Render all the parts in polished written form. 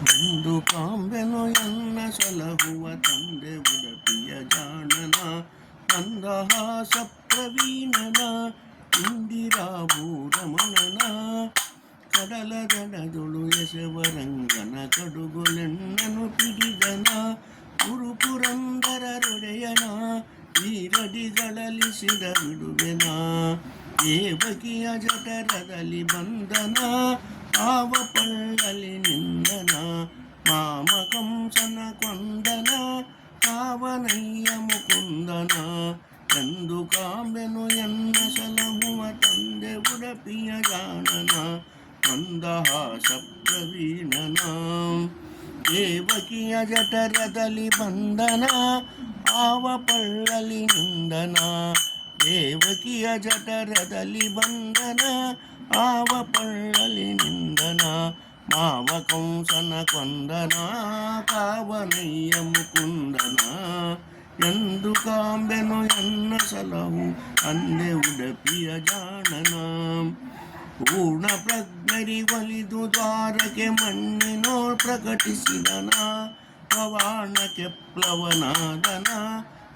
ಒಂದು ಕಾಂಬೆನು ಎನ್ನ ಸಲಹುವ ತಂದೆ ಉಡಪಿಯ ಜಾಣನ ಮಂದಹಾಸ ಪ್ರವೀಣನ ಇಂದಿರಾಭೂರಮಣನ ಕಡಲ ದಡದುಳು ಯಶವರಂಗನ ಕಡುಗೊಲೆನ್ನನು ಪಿಡಿದನ ಗುರುಪುರಂದರೊಡೆಯನ ಈರಡಿಗಳಲಿಸಿದ ಬಿಡುವೆನ ದೇವಕಿಯ ಜಠರದಲ್ಲಿ ಬಂಧನ ಆವ ಪಳ್ಳಲಿ ನಿಂದನ ಮಾಮಕಂಸನ ಕೊಂದನ ಕಾವನಯ್ಯ ಮುಕುಂದನ ಎಂದು ಕಾಂಬೆನು ಎನ್ನ ಸಲಹುವ ತಂದೆ ಉಡಪಿಯ ಜಾಣನ ಮಂದಹಾಸ ಪ್ರವೀಣನ ದೇವಕಿಯ ಜಠರದಲ್ಲಿ ಬಂಧನ ಆವ ಪಳ್ಳಲಿ ನಿಂದನ ದೇವಕಿಯ ಜಠರದಲ್ಲಿ ಬಂಧನ ಆವ ಪಳ್ಳಲಿ ನಿಂದನ ಮಾವ ಕಂಸನ ಕೊಂದನ ಕಾವನಯ್ಯ ಮುಕುಂದನ ಎಂದು ಕಾಂಬೆನು ಎನ್ನ ಸಲಹು ಅಂದೆ ಉಡಪಿಯ ಜಾಣನ ಪೂರ್ಣ ಪ್ರಜ್ಞರಿ ಒಲಿದು ದ್ವಾರಕ್ಕೆ ಮಣ್ಣಿನೋಳ್ ಪ್ರಕಟಿಸಿದನ ಪವಾಣಕ್ಕೆ ಪ್ಲವನಾದನ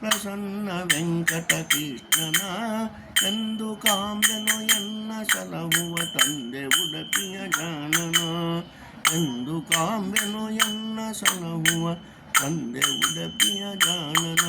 ಪ್ರಸನ್ನ ವೆಂಕಟಕೃಷ್ಣನ ಎಂದು ಕಾಂಬೆನು ಎನ್ನ ಸಲಹುವ ತಂದೆ ಉಡಪಿಯ ಜಾಣನ ಎಂದು ಕಾಂಬೆನು ಎನ್ನ ಸಲಹುವ ತಂದೆ ಉಡಪಿಯ ಜಾಣನ